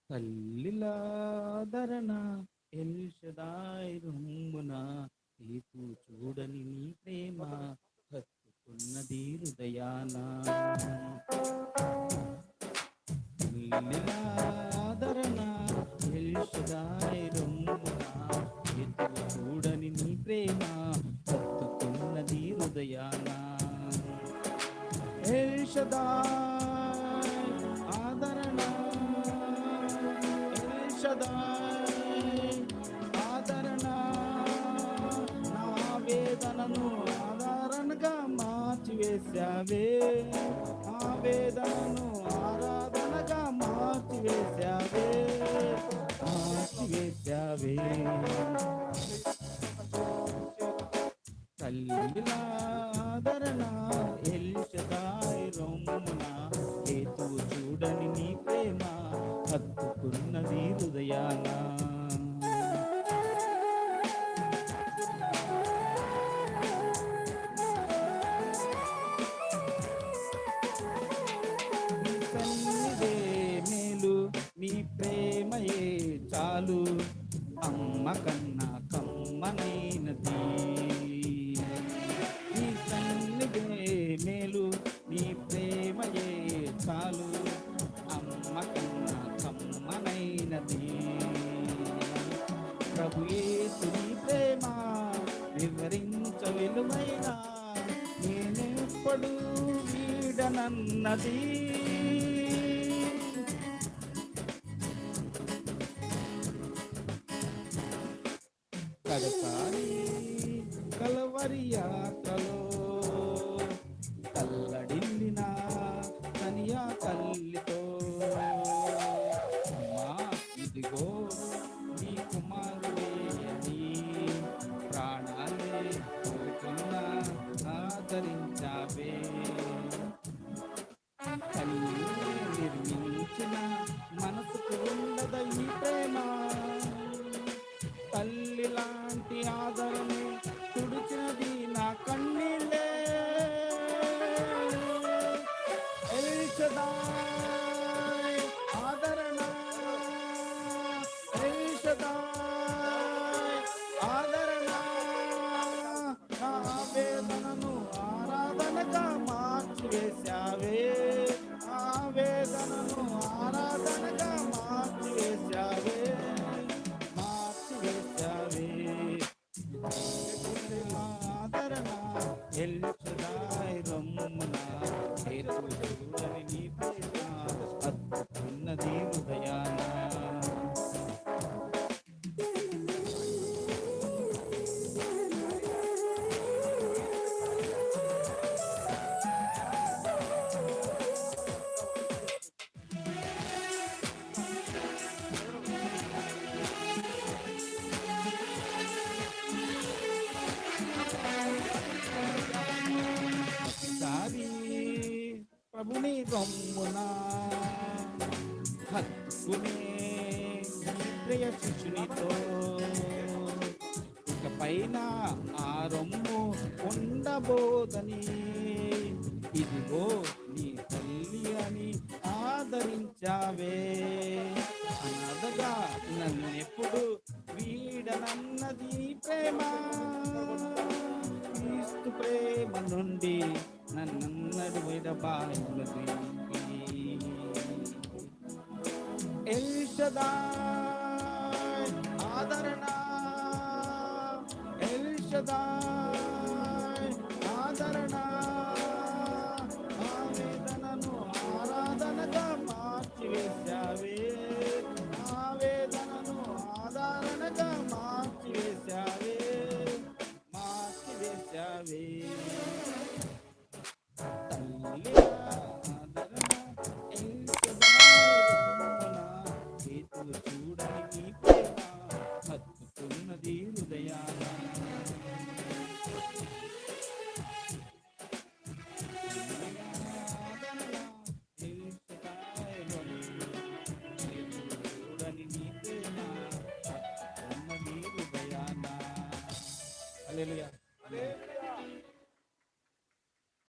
తల్లిలాదరణ ఎల్షదాయ్ రొమ్మున హేతు చూడని నీ ప్రేమ హత్తుకున్నది హృదయాన. తల్లిలాదరణ ఎల్షదాయ్ రొమ్మున హేతు చూడని నీ ప్రేమ హత్తుకున్నది హృదయాన. ఎల్షదాయ్ ఆదరణ ఆదరణ నా వేదనను ఆదరణగా మార్చివేశావే. ఆవేదనను ఆరాధనగా మార్చివేశావే. మార్చివేశావే తల్లిలా ఆదరణ ఎల్షదాయ్ రొమ్మున హేతువు చూడని నీ ప్రేమ హత్తుకున్నది హృదయాన. నీ సన్నిధే మేలు, నీ ప్రేమయే చాలు, అమ్మ కన్నా కమ్మనైనది. నీ సన్నిధే మేలు, నీ ప్రేమయే చాలు, అమ్మ కన్నా కమ్మనైనది. ప్రభు యేసు నీ ప్రేమ వివరించ విలువైన, నేనెప్పుడు వీడనన్నది. కడసారి కలవరి యాత్రలో కల్లడిల్లిన కనియా తల్లితో, అమ్మా ఇదిగో నీ కుమారుడే అని ప్రాణాలే కోరుకున్నా ఆదరించావే. తల్లి నిర్మించిన మనసుకు ఉండద ఈ ప్రేమ, తల్లి లాంటి ఆదరణ తుడిచినది నా కన్నీళ్ళే. ఎల్షదాయ్ ఆదరణ ఎల్షదాయ్ ఆదరణ నా వేదనను ఆరాధనగా మార్చివేశావే. ఆవేదనను ఆరాధనగా మార్చివేశావే. మార్చివేశావే ఆదరణ ఎల్షదాయ్ రొమ్మున హేతు చూడని నీ ప్రేమ హత్తుకున్నది హృదయాన. ఒకసారి ప్రభుని రొమ్మున హత్తుకునే నీ ప్రియ శిష్యునితో, ఇకపైన ఆ రొమ్ము ఉండబోదని, ఇదిగో నీ తల్లి అని ఆదరించావే. అన్నదగా నన్నెప్పుడు వీడనన్నది ప్రేమ, క్రీస్తు ప్రేమ నుండి నన్నడు విడబాయినది. ఎల్షదాయ్ ఆదరణ ఎల్షదాయ్ ఆదరణ ఆవేదనను ఆరాధనగా మార్చివేశావే. ఆవేదనను ఆదరణగా మార్చివేశావే. మార్చివేశావే తల్లి ఆదరణ ఎల్షదాయ్ రొమ్మున హేతు చూడని నీ ప్రేమ హత్తుకున్నది హృదయాన. ఎల్షదాయ్ రొమ్మున హేతు చూడని నీ ప్రేమ హత్తుకున్నది హృదయాన. హల్లెలూయా.